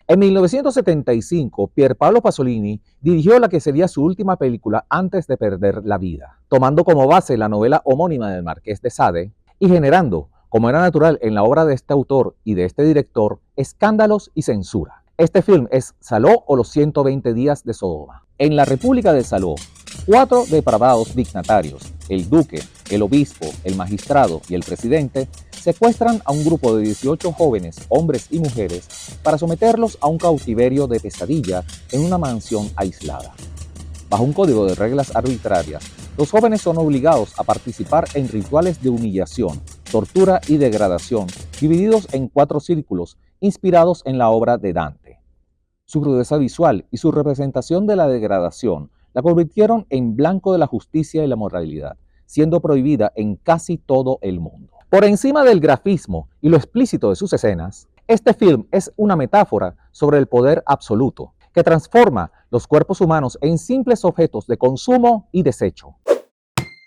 En 1975, Pier Paolo Pasolini dirigió la que sería su última película antes de perder la vida, tomando como base la novela homónima del Marqués de Sade y generando, como era natural en la obra de este autor y de este director, escándalos y censura. Este film es Saló o los 120 días de Sodoma. En la República de Saló, 4 depravados dignatarios, el duque, el obispo, el magistrado y el presidente, secuestran a un grupo de 18 jóvenes, hombres y mujeres, para someterlos a un cautiverio de pesadilla en una mansión aislada. Bajo un código de reglas arbitrarias, los jóvenes son obligados a participar en rituales de humillación, tortura y degradación, divididos en 4 círculos, inspirados en la obra de Dante. Su crudeza visual y su representación de la degradación la convirtieron en blanco de la justicia y la moralidad, siendo prohibida en casi todo el mundo. Por encima del grafismo y lo explícito de sus escenas, este film es una metáfora sobre el poder absoluto, que transforma los cuerpos humanos en simples objetos de consumo y desecho.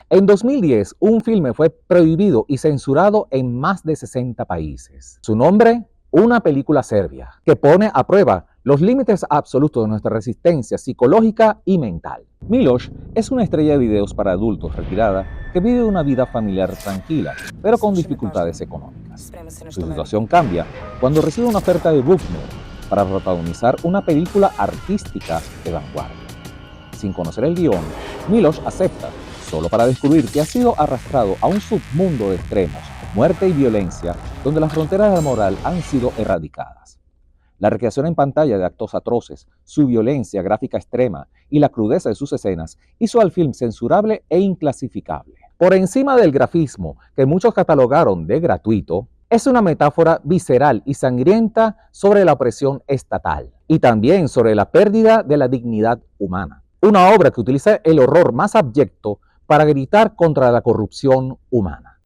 En 2010, un filme fue prohibido y censurado en más de 60 países. Su nombre, una película serbia, que pone a prueba los límites absolutos de nuestra resistencia psicológica y mental. Miloš es una estrella de videos para adultos retirada que vive una vida familiar tranquila, pero con dificultades económicas. Su situación cambia cuando recibe una oferta de Buchner para protagonizar una película artística de vanguardia. Sin conocer el guión, Miloš acepta, solo para descubrir que ha sido arrastrado a un submundo de extremos, muerte y violencia, donde las fronteras de la moral han sido erradicadas. La recreación en pantalla de actos atroces, su violencia gráfica extrema y la crudeza de sus escenas hizo al film censurable e inclasificable. Por encima del grafismo, que muchos catalogaron de gratuito, es una metáfora visceral y sangrienta sobre la opresión estatal y también sobre la pérdida de la dignidad humana. Una obra que utiliza el horror más abyecto para gritar contra la corrupción humana.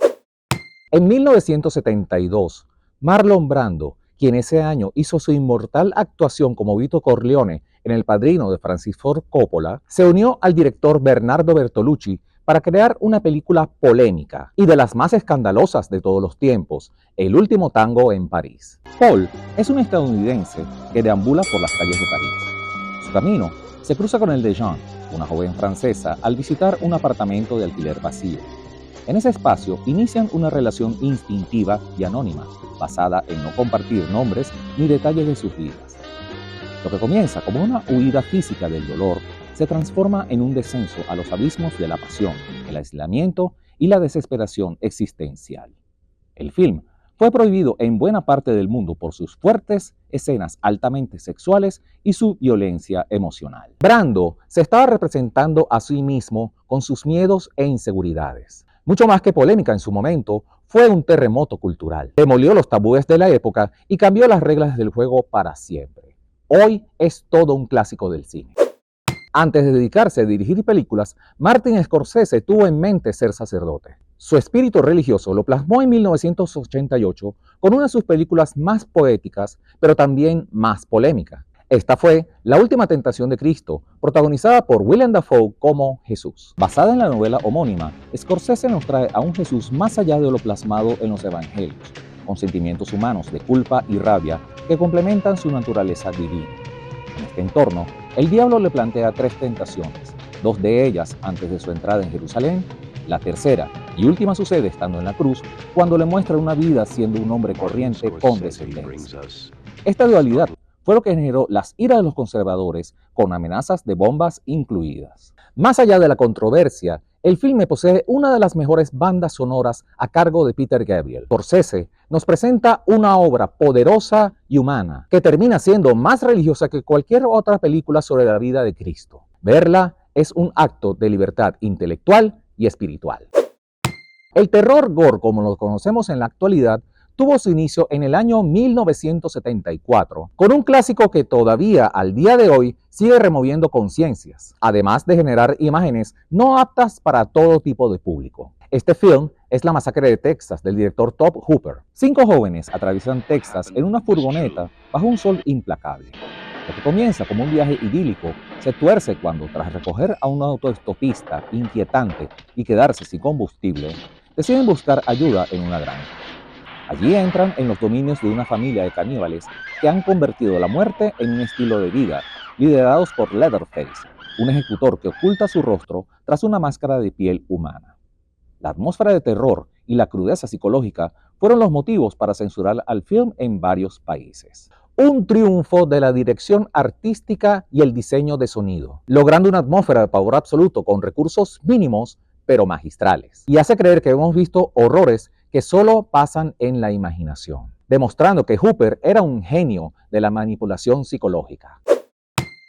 En 1972, Marlon Brando, quien ese año hizo su inmortal actuación como Vito Corleone en El Padrino de Francis Ford Coppola, se unió al director Bernardo Bertolucci para crear una película polémica y de las más escandalosas de todos los tiempos, El último tango en París. Paul es un estadounidense que deambula por las calles de París. Su camino se cruza con el de Jean, una joven francesa, al visitar un apartamento de alquiler vacío. En ese espacio inician una relación instintiva y anónima, basada en no compartir nombres ni detalles de sus vidas. Lo que comienza como una huida física del dolor se transforma en un descenso a los abismos de la pasión, el aislamiento y la desesperación existencial. El film fue prohibido en buena parte del mundo por sus fuertes escenas altamente sexuales y su violencia emocional. Brando se estaba representando a sí mismo con sus miedos e inseguridades. Mucho más que polémica en su momento, fue un terremoto cultural. Demolió los tabúes de la época y cambió las reglas del juego para siempre. Hoy es todo un clásico del cine. Antes de dedicarse a dirigir películas, Martin Scorsese tuvo en mente ser sacerdote. Su espíritu religioso lo plasmó en 1988 con una de sus películas más poéticas, pero también más polémica. Esta fue La última tentación de Cristo, protagonizada por Willem Dafoe como Jesús. Basada en la novela homónima, Scorsese nos trae a un Jesús más allá de lo plasmado en los evangelios, con sentimientos humanos de culpa y rabia que complementan su naturaleza divina. En este entorno, el diablo le plantea 3 tentaciones, 2 de ellas antes de su entrada en Jerusalén. La tercera y última sucede estando en la cruz, cuando le muestra una vida siendo un hombre corriente con descendencia. Esta dualidad fue lo que generó las iras de los conservadores, con amenazas de bombas incluidas. Más allá de la controversia, el filme posee una de las mejores bandas sonoras a cargo de Peter Gabriel. Scorsese nos presenta una obra poderosa y humana, que termina siendo más religiosa que cualquier otra película sobre la vida de Cristo. Verla es un acto de libertad intelectual y espiritual. El terror gore, como lo conocemos en la actualidad, tuvo su inicio en el año 1974, con un clásico que todavía al día de hoy sigue removiendo conciencias, además de generar imágenes no aptas para todo tipo de público. Este film es La masacre de Texas, del director Tobe Hooper. 5 jóvenes atraviesan Texas en una furgoneta bajo un sol implacable. Lo que comienza como un viaje idílico se tuerce cuando, tras recoger a un autoestopista inquietante y quedarse sin combustible, deciden buscar ayuda en una granja. Allí entran en los dominios de una familia de caníbales que han convertido la muerte en un estilo de vida, liderados por Leatherface, un ejecutor que oculta su rostro tras una máscara de piel humana. La atmósfera de terror y la crudeza psicológica fueron los motivos para censurar al film en varios países. Un triunfo de la dirección artística y el diseño de sonido, logrando una atmósfera de pavor absoluto con recursos mínimos pero magistrales. Y hace creer que hemos visto horrores que solo pasan en la imaginación, demostrando que Hooper era un genio de la manipulación psicológica.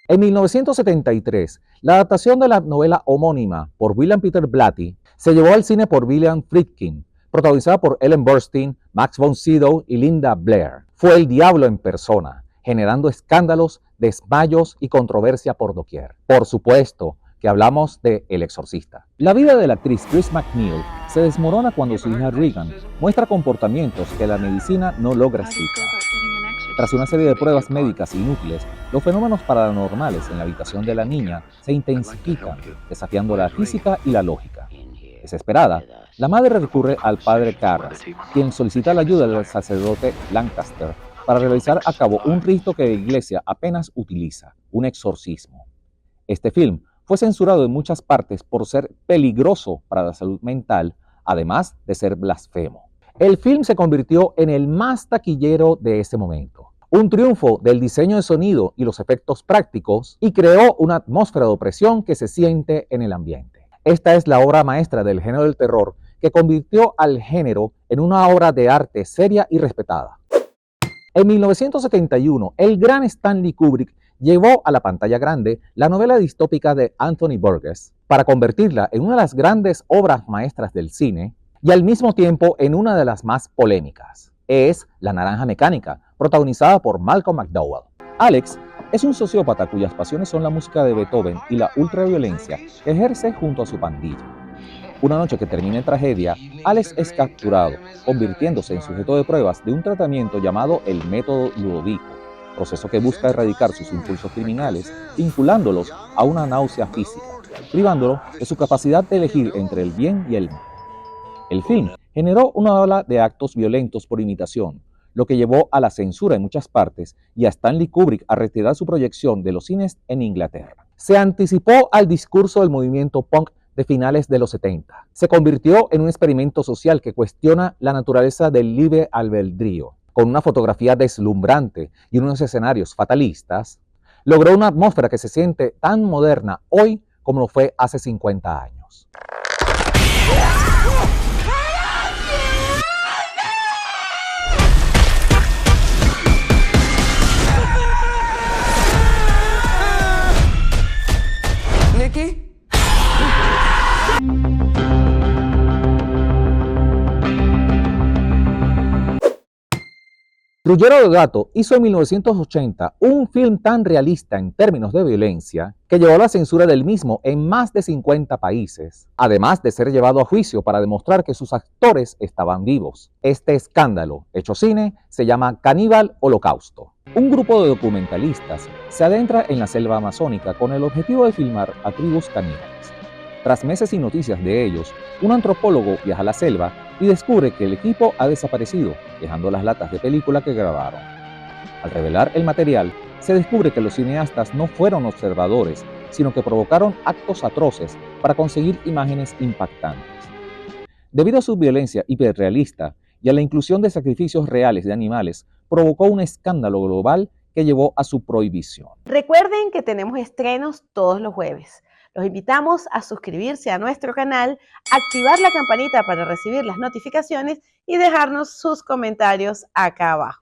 En 1973, la adaptación de la novela homónima por William Peter Blatty se llevó al cine por William Friedkin, protagonizada por Ellen Burstyn, Max von Sydow y Linda Blair. Fue el diablo en persona, generando escándalos, desmayos y controversia por doquier. Por supuesto que hablamos de El Exorcista. La vida de la actriz Chris McNeil se desmorona cuando su hija Regan muestra comportamientos que la medicina no logra explicar. Tras una serie de pruebas médicas inútiles, los fenómenos paranormales en la habitación de la niña se intensifican, desafiando la física y la lógica. Desesperada, la madre recurre al padre Carras, quien solicita la ayuda del sacerdote Lancaster para realizar a cabo un rito que la iglesia apenas utiliza, un exorcismo. Este film fue censurado en muchas partes por ser peligroso para la salud mental, además de ser blasfemo. El film se convirtió en el más taquillero de ese momento. Un triunfo del diseño de sonido y los efectos prácticos y creó una atmósfera de opresión que se siente en el ambiente. Esta es la obra maestra del género del terror que convirtió al género en una obra de arte seria y respetada. En 1971, el gran Stanley Kubrick llevó a la pantalla grande la novela distópica de Anthony Burgess para convertirla en una de las grandes obras maestras del cine y al mismo tiempo en una de las más polémicas. Es La Naranja Mecánica, protagonizada por Malcolm McDowell. Alex es un sociópata cuyas pasiones son la música de Beethoven y la ultraviolencia que ejerce junto a su pandilla. Una noche que termina en tragedia, Alex es capturado, convirtiéndose en sujeto de pruebas de un tratamiento llamado el método Ludovico, proceso que busca erradicar sus impulsos criminales, vinculándolos a una náusea física, privándolo de su capacidad de elegir entre el bien y el mal. El film generó una ola de actos violentos por imitación, lo que llevó a la censura en muchas partes y a Stanley Kubrick a retirar su proyección de los cines en Inglaterra. Se anticipó al discurso del movimiento punk de finales de los 70. Se convirtió en un experimento social que cuestiona la naturaleza del libre albedrío. Con una fotografía deslumbrante y unos escenarios fatalistas, logró una atmósfera que se siente tan moderna hoy como lo fue hace 50 años. Nicky? Ruggero Deodato hizo en 1980 un film tan realista en términos de violencia que llevó a la censura del mismo en más de 50 países, además de ser llevado a juicio para demostrar que sus actores estaban vivos. Este escándalo, hecho cine, se llama Caníbal Holocausto. Un grupo de documentalistas se adentra en la selva amazónica con el objetivo de filmar a tribus caníbales. Tras meses sin noticias de ellos, un antropólogo viaja a la selva y descubre que el equipo ha desaparecido, dejando las latas de película que grabaron. Al revelar el material, se descubre que los cineastas no fueron observadores, sino que provocaron actos atroces para conseguir imágenes impactantes. Debido a su violencia hiperrealista y a la inclusión de sacrificios reales de animales, provocó un escándalo global que llevó a su prohibición. Recuerden que tenemos estrenos todos los jueves. Los invitamos a suscribirse a nuestro canal, activar la campanita para recibir las notificaciones y dejarnos sus comentarios acá abajo.